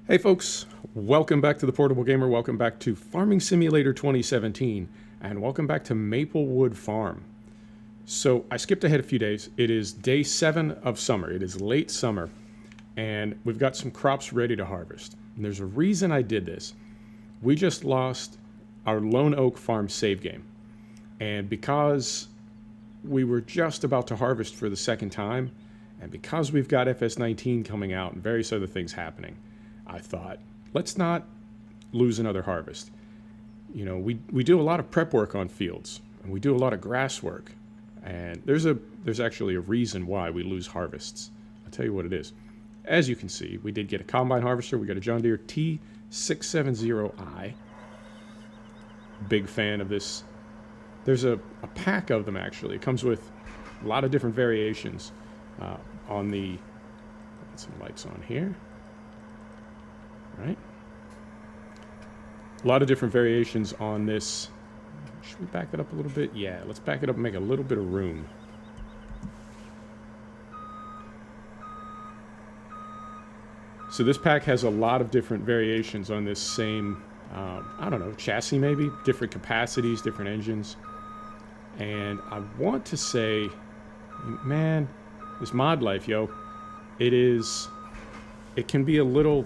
Hey folks, welcome back to the Portable Gamer, welcome back to Farming Simulator 2017, and welcome back to Maplewood Farm. So I skipped ahead a few days. It is day 7 of summer. It is late summer, and we've got some crops ready to harvest. And there's a reason I did this. We just lost our Lone Oak Farm save game, and because we were just about to harvest for the second time, and because we've got FS17 coming out and various other things happening, I thought, let's not lose another harvest. You know, we do a lot of prep work on fields, and we do a lot of grass work, and there's actually a reason why we lose harvests. I'll tell you what it is. As you can see, we did get a combine harvester. We got a John Deere T670i. Big fan of this. There's a pack of them, actually. It comes with a lot of different variations on the... Got some lights on here. Right? A lot of different variations on this. Should we back it up a little bit? Yeah, let's back it up and make a little bit of room. So this pack has a lot of different variations on this same, I don't know, chassis maybe? Different capacities, different engines. And I want to say, man, this mod life, yo, it can be a little...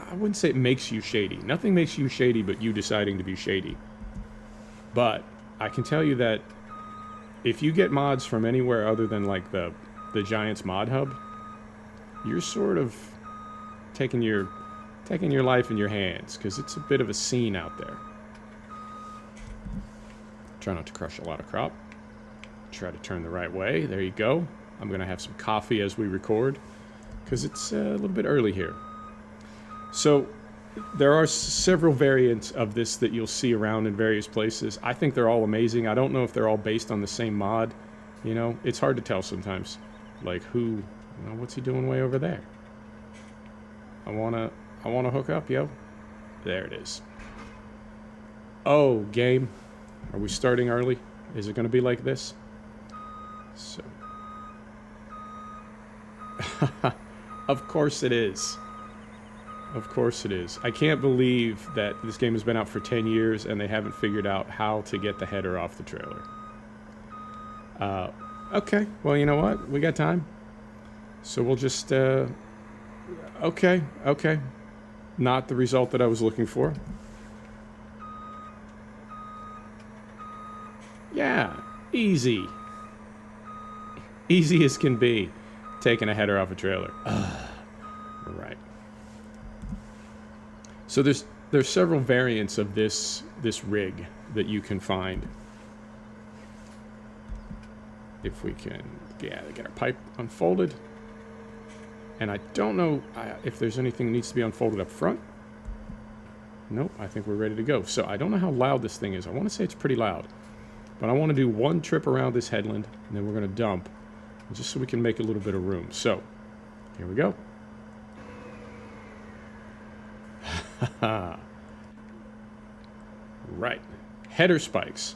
I wouldn't say it makes you shady. Nothing makes you shady but you deciding to be shady. But I can tell you that if you get mods from anywhere other than like the Giants mod hub, you're sort of taking your life in your hands, because it's a bit of a scene out there. Try not to crush a lot of crop. Try to turn the right way. There you go. I'm going to have some coffee as we record, because it's a little bit early here. So there are several variants of this that you'll see around in various places. I think they're all amazing. I don't know if they're all based on the same mod. You know, it's hard to tell sometimes. Like what's he doing way over there? I wanna hook up, yo. There it is. Oh, game. Are we starting early? Is it gonna be like this? So of course it is. Of course it is. I can't believe that this game has been out for 10 years and they haven't figured out how to get the header off the trailer. Okay, well, you know what? We got time. So we'll just, okay. Not the result that I was looking for. Yeah, easy. Easy as can be, taking a header off a trailer. Right. So there's several variants of this rig that you can find. If we can, yeah, get our pipe unfolded. And I don't know if there's anything that needs to be unfolded up front. Nope, I think we're ready to go. So I don't know how loud this thing is. I want to say it's pretty loud. But I want to do one trip around this headland, and then we're going to dump, just so we can make a little bit of room. So, here we go. Right. Header spikes.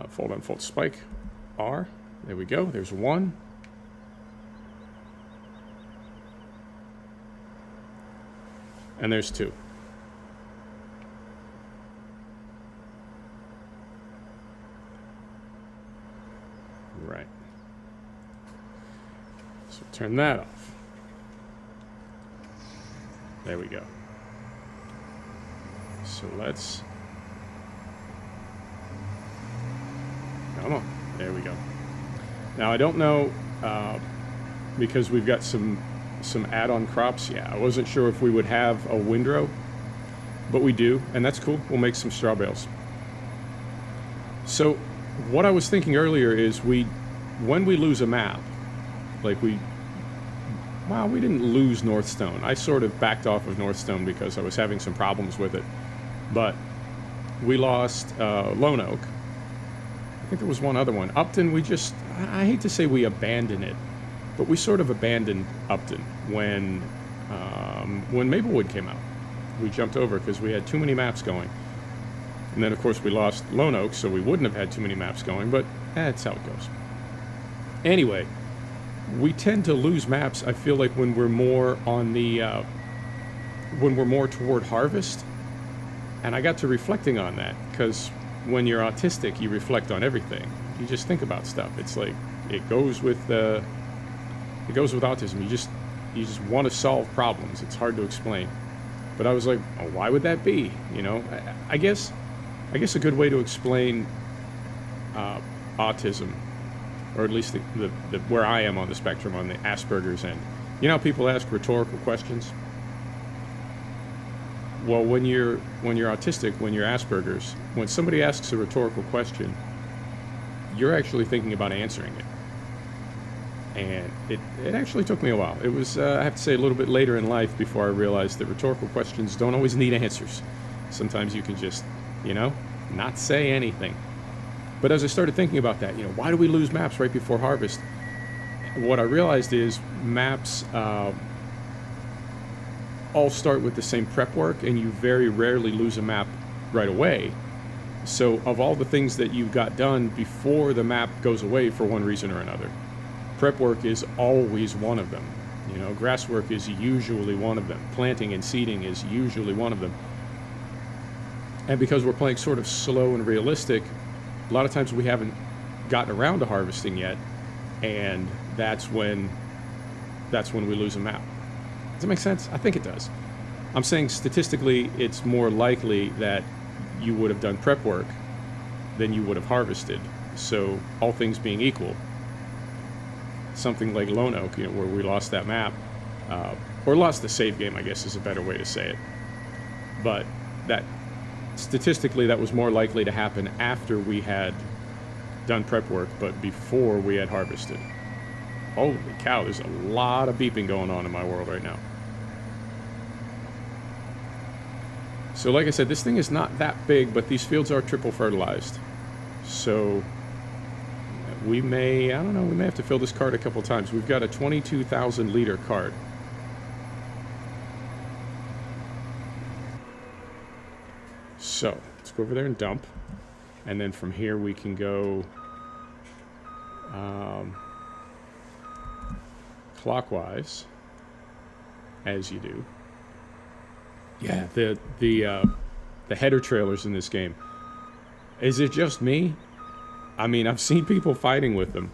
Fold, unfold, spike. R. There we go. There's one. And there's two. Right. So turn that off. There we go. So let's... Come on. There we go. Now I don't know, because we've got some add-on crops. Yeah, I wasn't sure if we would have a windrow, but we do, and that's cool. We'll make some straw bales. So what I was thinking earlier is when we lose a map, like we didn't lose Northstone. I sort of backed off of Northstone because I was having some problems with it. But we lost Lone Oak. I think there was one other one. Upton, I hate to say we abandoned it, but we sort of abandoned Upton when Maplewood came out. We jumped over because we had too many maps going. And then, of course, we lost Lone Oak, so we wouldn't have had too many maps going, but that's how it goes. Anyway, we tend to lose maps, I feel like, when we're more on the... when we're more toward harvest. And I got to reflecting on that, because when you're autistic, you reflect on everything. You just think about stuff. It's like, it goes with autism. You just want to solve problems. It's hard to explain. But I was like, oh, why would that be? You know, I guess a good way to explain autism, or at least the where I am on the spectrum, on the Asperger's end. You know how people ask rhetorical questions? Well, when you're autistic, when you're Asperger's, when somebody asks a rhetorical question, you're actually thinking about answering it. And it actually took me a while. It was, I have to say, a little bit later in life before I realized that rhetorical questions don't always need answers. Sometimes you can just, you know, not say anything. But as I started thinking about that, you know, why do we lose maps right before harvest? What I realized is maps all start with the same prep work, and you very rarely lose a map right away. So of all the things that you've got done before the map goes away for one reason or another, prep work is always one of them. You know, grass work is usually one of them. Planting and seeding is usually one of them. And because we're playing sort of slow and realistic, a lot of times we haven't gotten around to harvesting yet, and that's when we lose a map. Does that make sense? I think it does. I'm saying statistically, it's more likely that you would have done prep work than you would have harvested. So all things being equal, something like Lone Oak, you know, where we lost that map, or lost the save game, I guess is a better way to say it. But that statistically, that was more likely to happen after we had done prep work, but before we had harvested. Holy cow, there's a lot of beeping going on in my world right now. So like I said, this thing is not that big, but these fields are triple fertilized. So we may, I don't know, we may have to fill this cart a couple times. We've got a 22,000 liter cart. So let's go over there and dump. And then from here we can go clockwise, as you do. Yeah, the header trailers in this game. Is it just me? I mean, I've seen people fighting with them,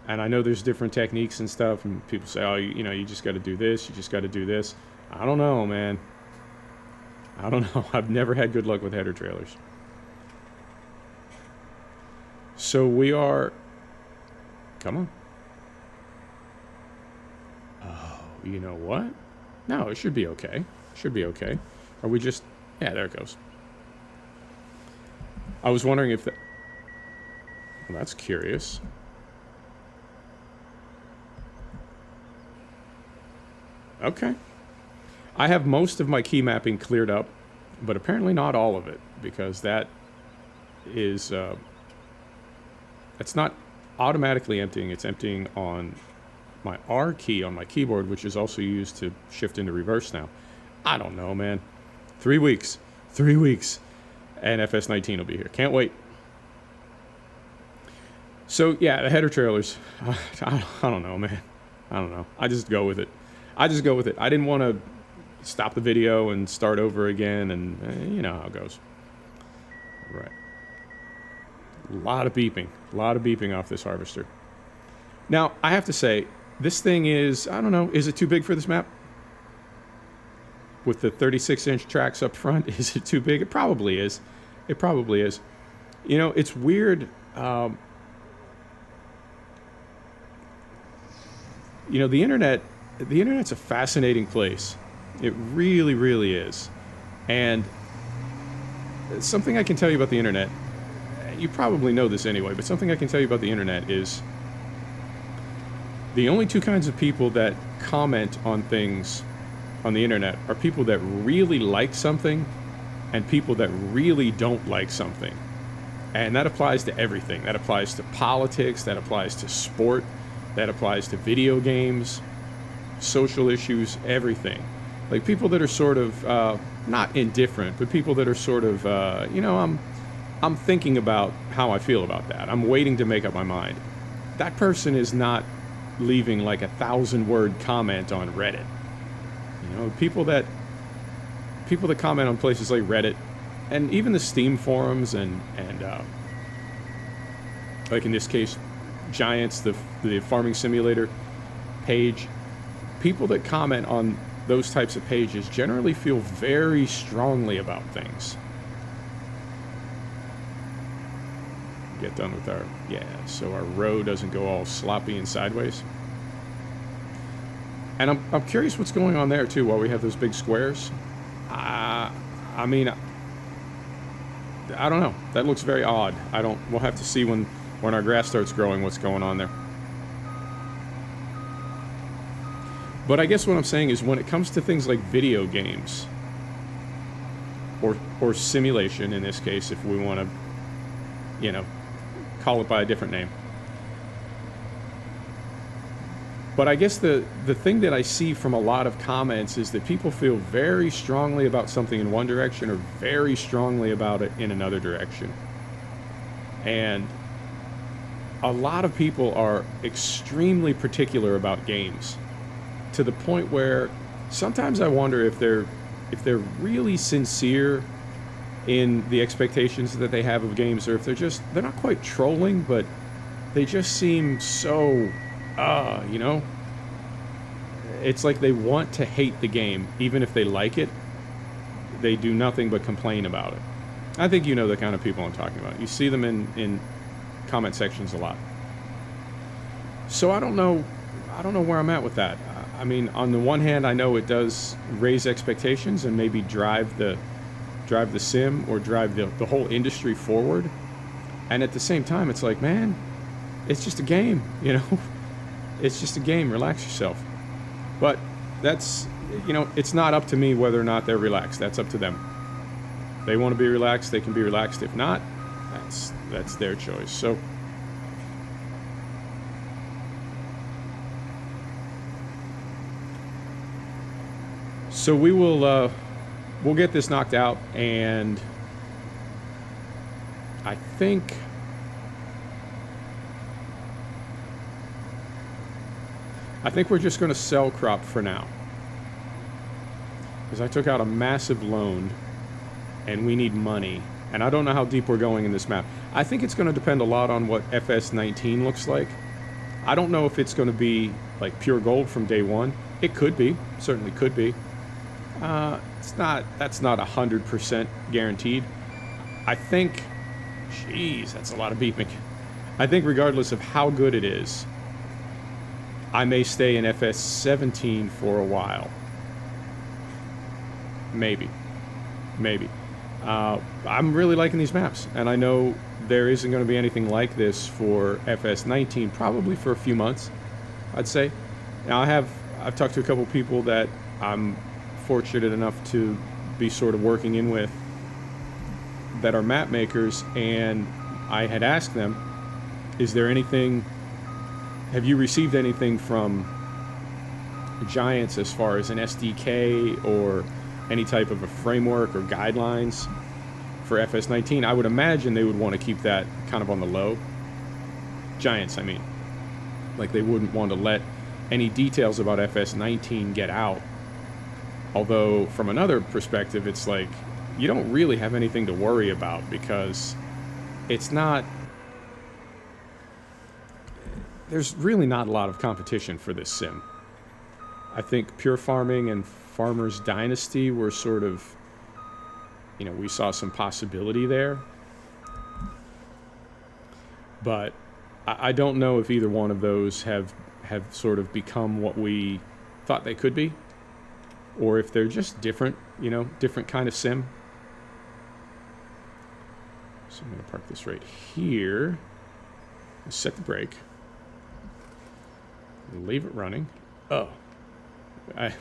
and I know there's different techniques and stuff, and people say, oh, you know, you just got to do this, you just got to do this. I don't know, man. I don't know. I've never had good luck with header trailers. So we are... Come on. Oh, you know what? No, it should be okay. Should be okay. Are we just... Yeah, there it goes. I was wondering if... Well, that's curious. Okay. I have most of my key mapping cleared up, but apparently not all of it, because that is... it's not automatically emptying. It's emptying on my R key on my keyboard, which is also used to shift into reverse now. I don't know, man. 3 weeks. 3 weeks. And FS17 will be here. Can't wait. So, yeah, the header trailers. I don't know, man. I don't know. I just go with it. I just go with it. I didn't want to stop the video and start over again, and you know how it goes. Right. A lot of beeping. A lot of beeping off this harvester. Now, I have to say, this thing is, I don't know, is it too big for this map? With the 36-inch tracks up front, is it too big? It probably is. It probably is. You know, it's weird. You know, the internet's a fascinating place. It really, really is. And something I can tell you about the internet, you probably know this anyway, but something I can tell you about the internet is the only two kinds of people that comment on things on the internet are people that really like something and people that really don't like something. And that applies to everything. That applies to politics, that applies to sport, that applies to video games, social issues, everything. Like people that are sort of not indifferent, but people that are sort of I'm thinking about how I feel about that. I'm waiting to make up my mind. That person is not leaving like a 1,000-word comment on Reddit. You know, people that comment on places like Reddit and even the Steam forums and like in this case, Giants, the farming simulator page. People that comment on those types of pages generally feel very strongly about things. Get done with our, so our row doesn't go all sloppy and sideways. And I'm curious what's going on there too while we have those big squares. I mean, I don't know. That looks very odd. We'll have to see when our grass starts growing what's going on there. But I guess what I'm saying is when it comes to things like video games or simulation in this case, if we want to, call it by a different name. But I guess the thing that I see from a lot of comments is that people feel very strongly about something in one direction or very strongly about it in another direction. And a lot of people are extremely particular about games to the point where sometimes I wonder if they're really sincere in the expectations that they have of games, or if they're not quite trolling, but they just seem so it's like they want to hate the game even if they like it. They do nothing but complain about it. I think you know the kind of people I'm talking about. You see them in comment sections a lot. So I don't know where I'm at with that. I mean, on the one hand, I know it does raise expectations and maybe drive the sim or drive the whole industry forward. And at the same time, it's like, man, it's just a game, It's just a game. Relax yourself. But that's, it's not up to me whether or not they're relaxed. That's up to them. They want to be relaxed, they can be relaxed. If not, that's their choice. So we will we'll get this knocked out, and I think we're just going to sell crop for now, because I took out a massive loan and we need money, and I don't know how deep we're going in this map. I think it's going to depend a lot on what FS17 looks like. I don't know if it's going to be like pure gold from day one. It could be, certainly could be. That's not 100% guaranteed. I think, jeez, that's a lot of beeping. I think regardless of how good it is, I may stay in FS17 for a while. Maybe. I'm really liking these maps, and I know there isn't going to be anything like this for FS19, probably for a few months, I'd say. Now, I've talked to a couple people that I'm fortunate enough to be sort of working in with that are map makers, and I had asked them, have you received anything from Giants as far as an SDK or any type of a framework or guidelines for FS19? I would imagine they would want to keep that kind of on the low. Giants, I mean. Like, they wouldn't want to let any details about FS19 get out. Although, from another perspective, it's like, you don't really have anything to worry about, because there's really not a lot of competition for this sim. I think Pure Farming and Farmer's Dynasty were sort of, we saw some possibility there. But I don't know if either one of those have sort of become what we thought they could be, or if they're just different, different kind of sim. So I'm going to park this right here. Set the brake. Leave it running. Oh.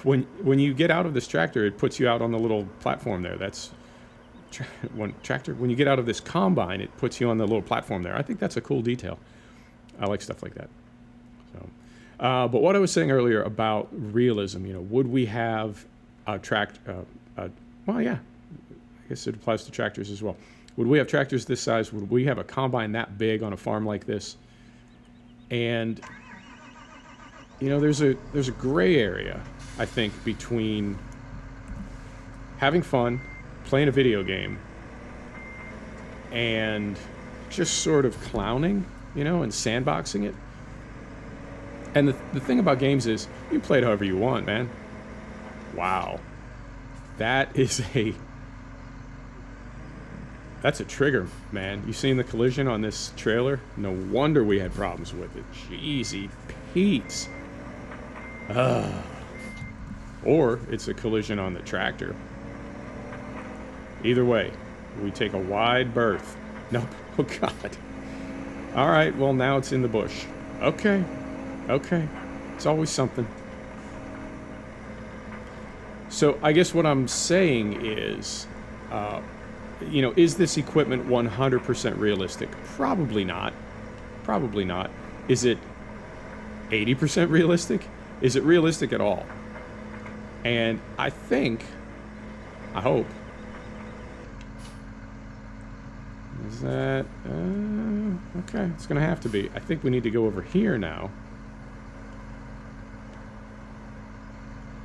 When you get out of this tractor, it puts you out on the little platform there. That's when you get out of this combine, it puts you on the little platform there. I think that's a cool detail. I like stuff like that. So, but what I was saying earlier about realism, would we have well, yeah, I guess it applies to tractors as well. Would we have tractors this size? Would we have a combine that big on a farm like this? And you know, there's a gray area, I think, between having fun, playing a video game, and just sort of clowning, you know, and sandboxing it. And the thing about games is, you play it however you want, man. Wow. That's a trigger, man. You seen the collision on this trailer? No wonder we had problems with it. Jeezy Pete's. Or it's a collision on the tractor. Either way, we take a wide berth. Nope. Oh, God. All right, well, now it's in the bush. Okay. Okay. It's always something. So I guess what I'm saying is, you know, is this equipment 100% realistic? Probably not. Probably not. Is it 80% realistic? Is it realistic at all? And I think, I hope, is that, okay, it's going to have to be. I think we need to go over here now.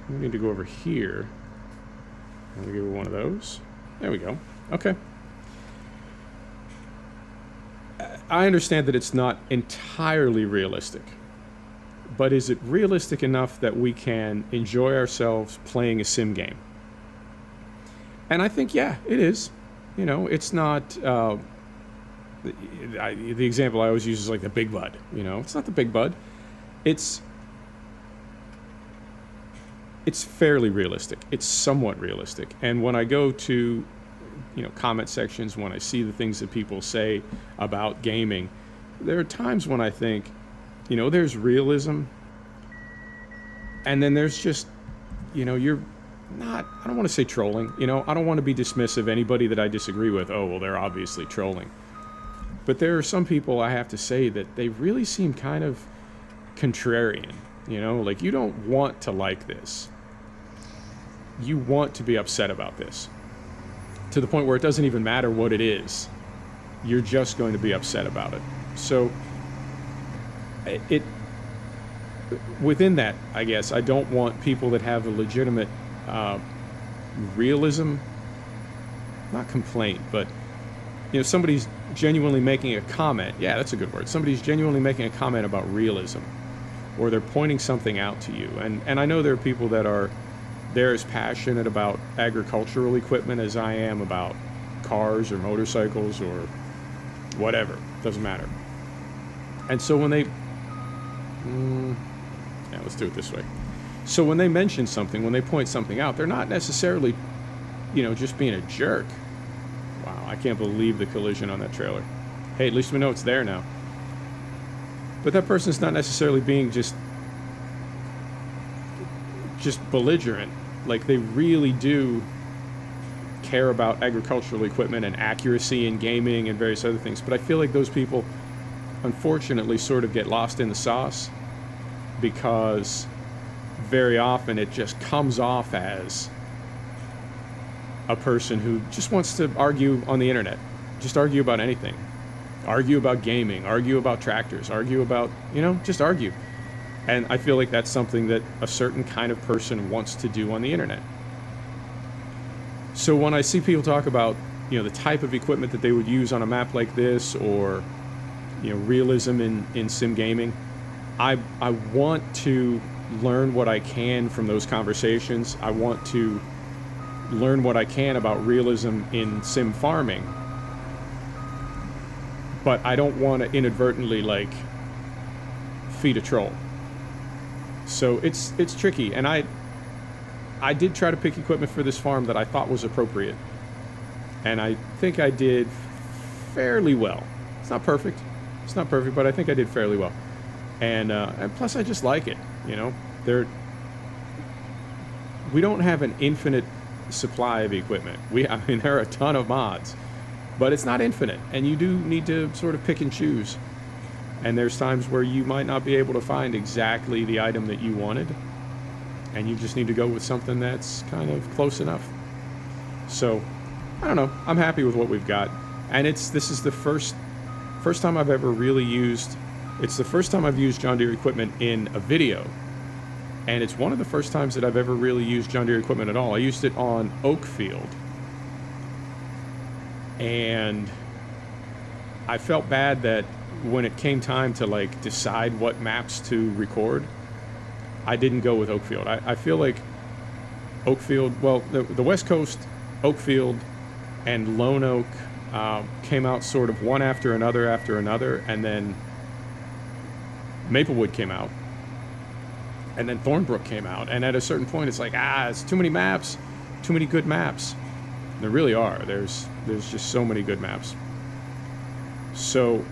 We need to go over here. Let me give it one of those. There we go. Okay. I understand that it's not entirely realistic, but is it realistic enough that we can enjoy ourselves playing a sim game? And I think, yeah, it is. You know, it's not, the example I always use is like the Big Bud, you know? It's not the Big Bud. It's fairly realistic. It's somewhat realistic. And when I go to, you know, comment sections, when I see the things that people say about gaming, there are times when I think, you know, there's realism, and then there's just, you know, you're not, I don't want to say trolling, you know, I don't want to be dismissive of anybody that I disagree with. Oh, well, they're obviously trolling. But there are some people, I have to say, that they really seem kind of contrarian, you know, like, you don't want to like this. You want to be upset about this, to the point where it doesn't even matter what it is. You're just going to be upset about it. So within that, I guess, I don't want people that have a legitimate realism, not complaint, but, you know, somebody's genuinely making a comment. Yeah, that's a good word. Somebody's genuinely making a comment about realism, or they're pointing something out to you. And I know there are people that are, they're as passionate about agricultural equipment as I am about cars or motorcycles or whatever. Doesn't matter. And so when they, yeah, let's do it this way. So when they mention something, when they point something out, they're not necessarily, you know, just being a jerk. Wow, I can't believe the collision on that trailer. Hey, at least we know it's there now. But that person's not necessarily being just belligerent. Like, they really do care about agricultural equipment and accuracy in gaming and various other things. But I feel like those people, unfortunately, sort of get lost in the sauce, because very often it just comes off as a person who just wants to argue on the internet. Just argue about anything. Argue about gaming, argue about tractors, argue about, you know, just argue. And I feel like that's something that a certain kind of person wants to do on the internet. So when I see people talk about, you know, the type of equipment that they would use on a map like this, or, you know, realism in sim gaming, I want to learn what I can from those conversations. I want to learn what I can about realism in sim farming. But I don't want to inadvertently, like, feed a troll. So it's tricky, and I did try to pick equipment for this farm that I thought was appropriate, and I think I did fairly well. It's not perfect, but I think I did fairly well, and plus I just like it. You know, we don't have an infinite supply of equipment. I mean, there are a ton of mods, but it's not infinite, and you do need to sort of pick and choose. And there's times where you might not be able to find exactly the item that you wanted. and you just need to go with something that's kind of close enough. So, I don't know. I'm happy with what we've got, and this is the first time I've ever really used. It's the first time I've used John Deere equipment in a video, and it's one of the first times that I've ever really used John Deere equipment at all. I used it on Oakfield, and I felt bad that when it came time to like decide what maps to record, I didn't go with Oakfield. I feel like Oakfield, well, the West Coast, Oakfield, and Lone Oak came out sort of one after another, and then Maplewood came out, and then Thornbrook came out, and at a certain point it's like, it's too many maps, too many good maps. And there really are. There's just so many good maps. So,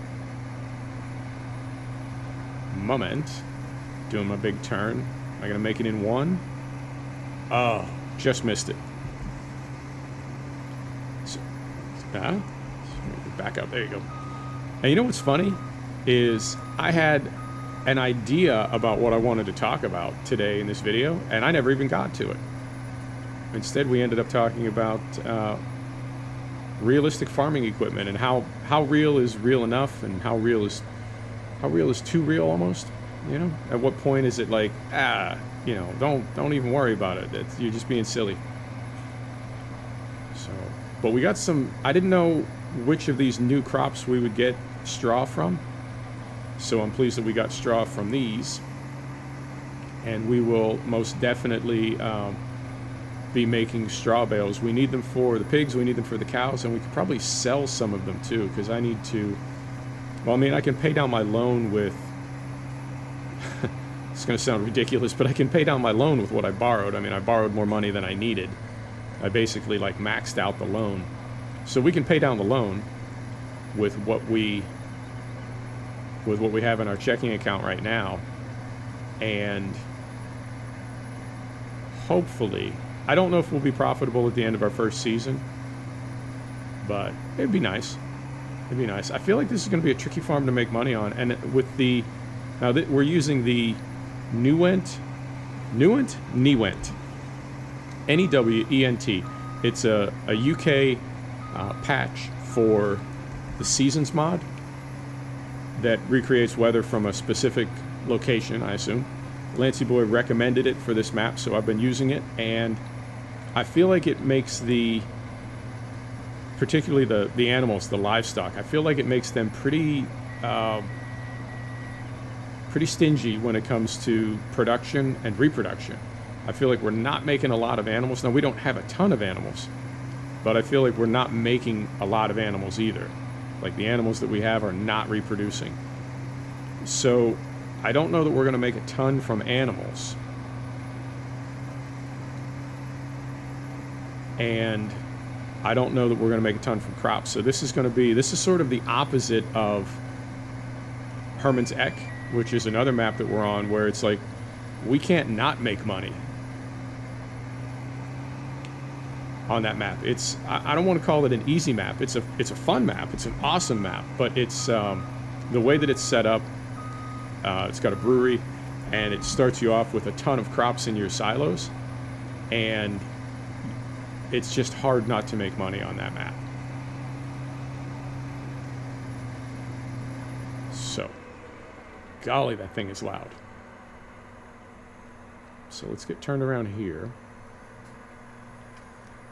moment, doing my big turn. Am I gonna make it in one? Oh, just missed it. So, back up. There you go. And you know what's funny is I had an idea about what I wanted to talk about today in this video, and I never even got to it. Instead, we ended up talking about realistic farming equipment and how real is real enough, and how real is too real almost. You know, at what point is it like, you know, don't even worry about it. You're just being silly. So, but we got some. I didn't know which of these new crops we would get straw from, so I'm pleased that we got straw from these, and we will most definitely be making straw bales. We need them for the pigs, we need them for the cows, and we could probably sell some of them too, because I need to, well, I mean, I can pay down my loan with it's going to sound ridiculous, but I can pay down my loan with what I borrowed. I mean, I borrowed more money than I needed. I basically like maxed out the loan, so we can pay down the loan with what we have in our checking account right now, and hopefully, I don't know if we'll be profitable at the end of our first season, but it'd be nice. It'd be nice. I feel like this is going to be a tricky farm to make money on, and with the we're using the Newent, N-E-W-E-N-T. It's a UK patch for the Seasons mod that recreates weather from a specific location, I assume. Lancyboi recommended it for this map, so I've been using it, and I feel like it makes particularly the animals, the livestock, I feel like it makes them pretty stingy when it comes to production and reproduction. I feel like we're not making a lot of animals. Now, we don't have a ton of animals, but I feel like we're not making a lot of animals either. Like, the animals that we have are not reproducing. So I don't know that we're going to make a ton from animals. And I don't know that we're going to make a ton from crops. So this is sort of the opposite of Herman's Eck, which is another map that we're on, where it's like, we can't not make money on that map. I don't want to call it an easy map. It's a fun map. It's an awesome map, but it's the way that it's set up. It's got a brewery, and it starts you off with a ton of crops in your silos, and it's just hard not to make money on that map. So, golly, that thing is loud. So let's get turned around here.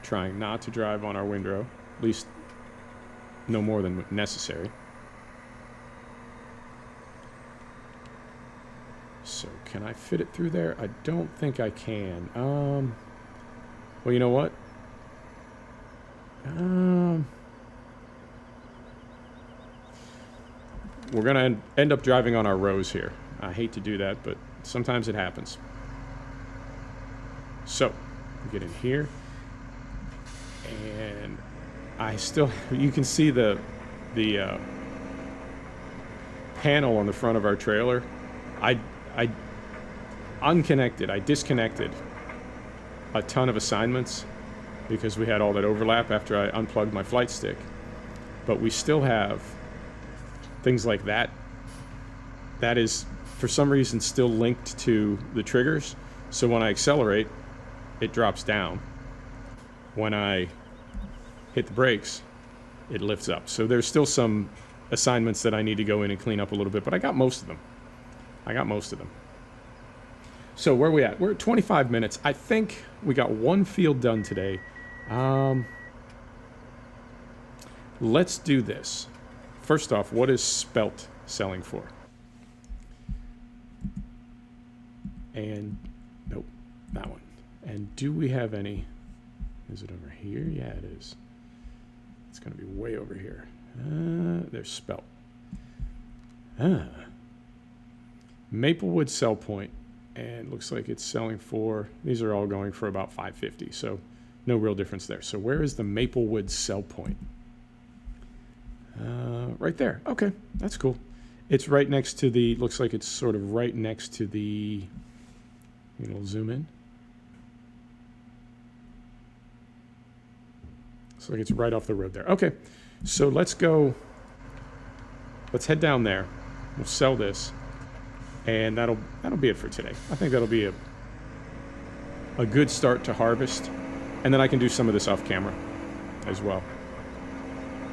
Trying not to drive on our windrow, at least no more than necessary. So can I fit it through there? I don't think I can. Well, you know what? We're gonna end up driving on our rows here. I hate to do that, but sometimes it happens. So, get in here, and you can see the panel on the front of our trailer. I disconnected a ton of assignments because we had all that overlap after I unplugged my flight stick. But we still have things like that. That is, for some reason, still linked to the triggers. So when I accelerate, it drops down. When I hit the brakes, it lifts up. So there's still some assignments that I need to go in and clean up a little bit, but I got most of them. So where are we at? We're at 25 minutes. I think we got one field done today. Let's do this. First off, what is Spelt selling for? And, nope, that one. And do we have any? Is it over here? Yeah, it is. It's going to be way over here. There's Spelt. Maplewood sell point. And looks like it's selling for, these are all going for about $550, so no real difference there. So where is the Maplewood sell point? Right there. Okay, that's cool. It's right next to the, looks like it's sort of right next to the, we'll zoom in. Looks like it's right off the road there. Okay, so let's go, let's head down there. We'll sell this. And that'll be it for today. I think that'll be a good start to harvest. And then I can do some of this off camera as well.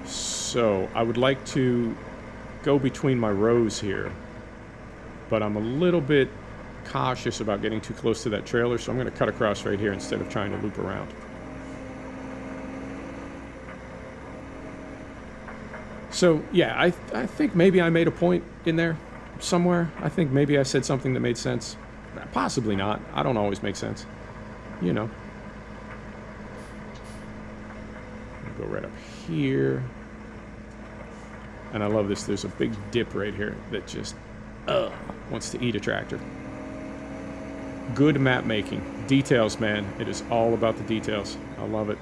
So I would like to go between my rows here, but I'm a little bit cautious about getting too close to that trailer, so I'm going to cut across right here instead of trying to loop around. So yeah, I think maybe I made a point in there somewhere. I think maybe I said something that made sense. Possibly not. I don't always make sense. You know. I'll go right up here. And I love this. There's a big dip right here that just wants to eat a tractor. Good map making. Details, man. It is all about the details. I love it.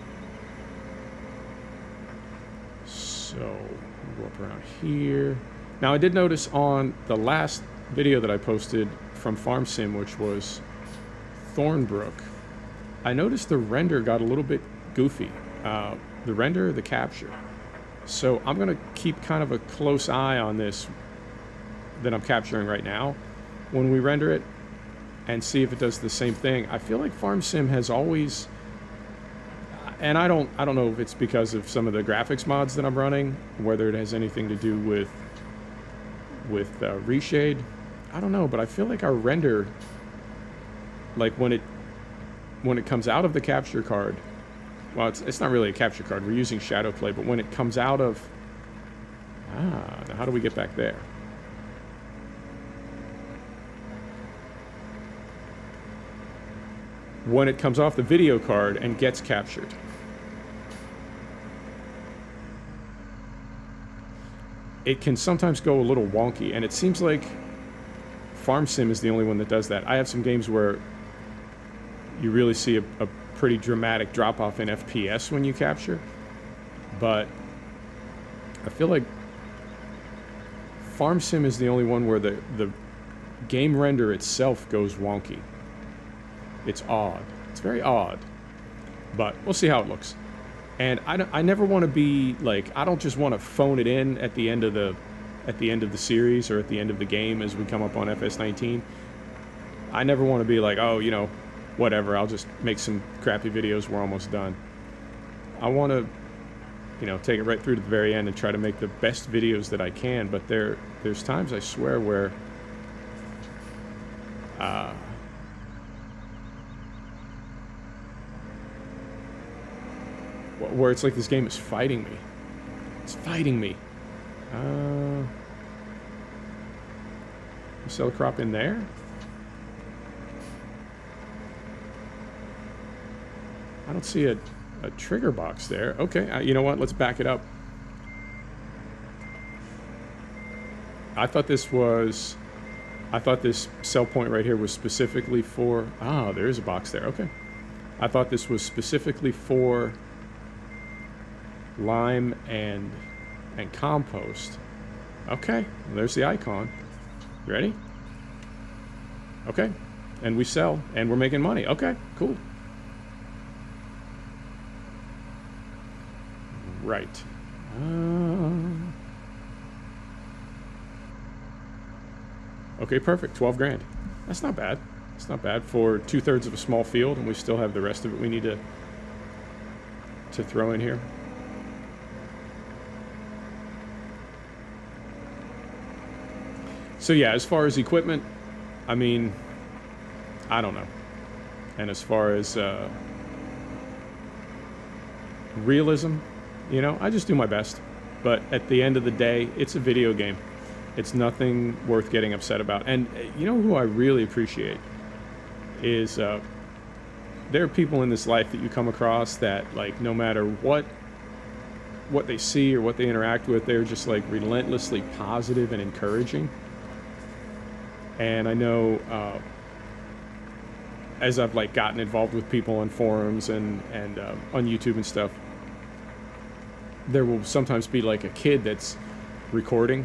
So, we'll go up around here. Now, I did notice on the last video that I posted from Farm Sim, which was Thornbrook, I noticed the render got a little bit goofy. The render, the capture. So I'm going to keep kind of a close eye on this that I'm capturing right now when we render it and see if it does the same thing. I feel like Farm Sim has always, and I don't know if it's because of some of the graphics mods that I'm running, whether it has anything to do with reshade. I don't know, but I feel like our render, like when it comes out of the capture card, well, it's not really a capture card, we're using shadow play, but when it comes out of, now how do we get back there? When it comes off the video card and gets captured, it can sometimes go a little wonky, and it seems like Farm Sim is the only one that does that. I have some games where you really see a pretty dramatic drop-off in FPS when you capture, but I feel like Farm Sim is the only one where the game render itself goes wonky. It's odd. It's very odd, but we'll see how it looks. And I never want to be like, I don't just want to phone it in at the end of the series or at the end of the game as we come up on FS17. I never want to be like, oh, you know, whatever, I'll just make some crappy videos, we're almost done. I want to, you know, take it right through to the very end and try to make the best videos that I can, but there's times, I swear, where it's like this game is fighting me. It's fighting me. Sell a crop in there? I don't see a trigger box there. Okay, you know what? Let's back it up. I thought this sell point right here was specifically for, there is a box there. Okay. I thought this was specifically for lime and compost. Okay, well, there's the icon. Ready? Okay, and we sell, and we're making money. Okay, cool. Right. Okay, perfect. 12 grand. That's not bad. It's not bad for 2/3 of a small field, and we still have the rest of it we need to throw in here. So yeah, as far as equipment, I mean, I don't know. And as far as realism, you know, I just do my best. But at the end of the day, it's a video game. It's nothing worth getting upset about. And you know who I really appreciate is there are people in this life that you come across that, like, no matter what they see or what they interact with, they're just like relentlessly positive and encouraging. And I know as I've like gotten involved with people on forums and on YouTube and stuff, there will sometimes be like a kid that's recording,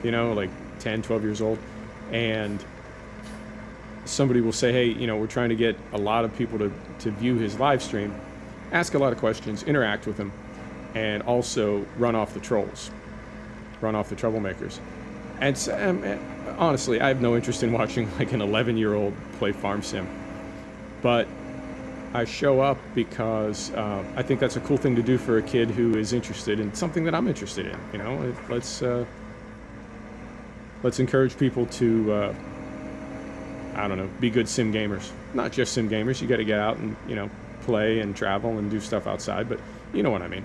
you know, like 10, 12 years old, and somebody will say, hey, you know, we're trying to get a lot of people to view his live stream, ask a lot of questions, interact with him, and also run off the trolls, run off the troublemakers. And so, honestly, I have no interest in watching like an 11-year-old play Farm Sim, but I show up because I think that's a cool thing to do for a kid who is interested in something that I'm interested in. You know, let's encourage people to I don't know, be good sim gamers. Not just sim gamers. You got to get out and, you know, play and travel and do stuff outside, but you know what I mean.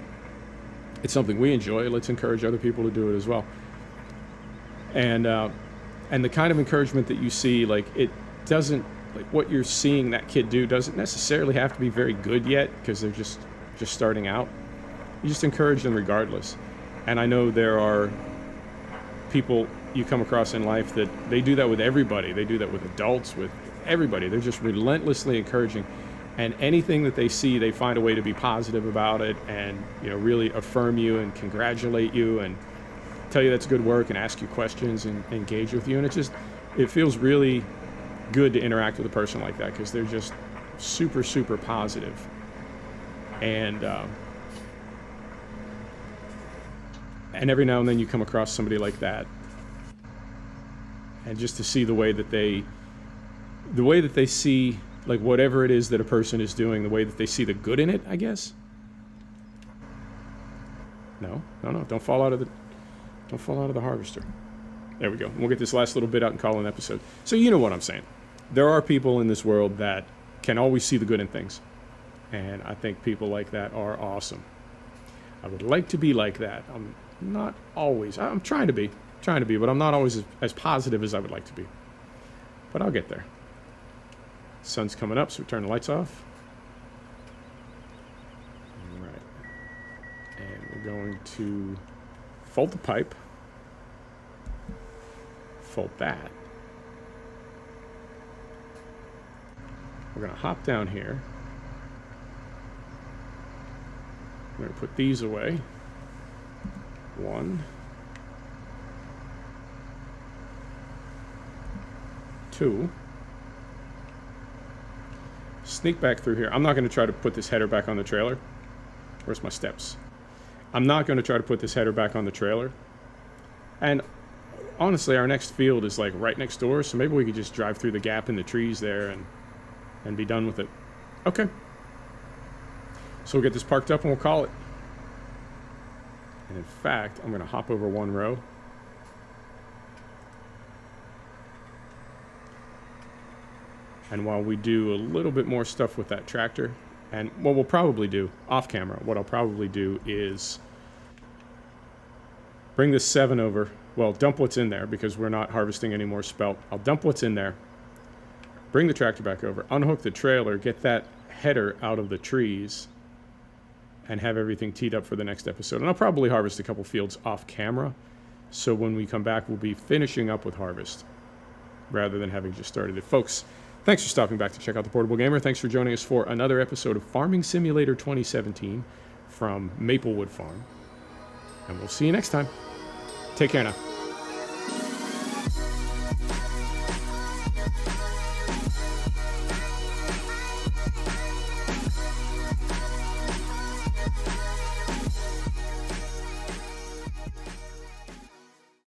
It's something we enjoy. Let's encourage other people to do it as well. And the kind of encouragement that you see, like, it doesn't, like, what you're seeing that kid do doesn't necessarily have to be very good yet, because they're just starting out. You just encourage them regardless. And I know there are people you come across in life that they do that with everybody. They do that with adults, with everybody. They're just relentlessly encouraging. And anything that they see, they find a way to be positive about it and, you know, really affirm you and congratulate you and tell you that's good work and ask you questions and engage with you. And it feels really good to interact with a person like that, because they're just super, super positive. And every now and then you come across somebody like that, and just to see the way that they see, like, whatever it is that a person is doing, the way that they see the good in it, I guess. No, don't fall out of the harvester. There we go. We'll get this last little bit out and call it an episode. So you know what I'm saying. There are people in this world that can always see the good in things. And I think people like that are awesome. I would like to be like that. I'm not always. I'm trying to be, but I'm not always as positive as I would like to be. But I'll get there. Sun's coming up, so we turn the lights off. All right. And we're going to fold the pipe. Fold that. We're going to hop down here. We're going to put these away. 1, 2. Sneak back through here. I'm not going to try to put this header back on the trailer. Where's my steps? I'm not going to try to put this header back on the trailer. And honestly, our next field is like right next door, so maybe we could just drive through the gap in the trees there and be done with it. Okay. So we'll get this parked up and we'll call it. And in fact, I'm going to hop over one row. And while we do a little bit more stuff with that tractor, and what we'll probably do off camera, what I'll probably do is bring this 7 over. Well, dump what's in there because we're not harvesting any more spelt. I'll dump what's in there, bring the tractor back over, unhook the trailer, get that header out of the trees, and have everything teed up for the next episode. And I'll probably harvest a couple fields off camera, so when we come back, we'll be finishing up with harvest rather than having just started it. Folks, thanks for stopping back to check out The Portable Gamer. Thanks for joining us for another episode of Farming Simulator 2017 from Maplewood Farm. And we'll see you next time. Take care now.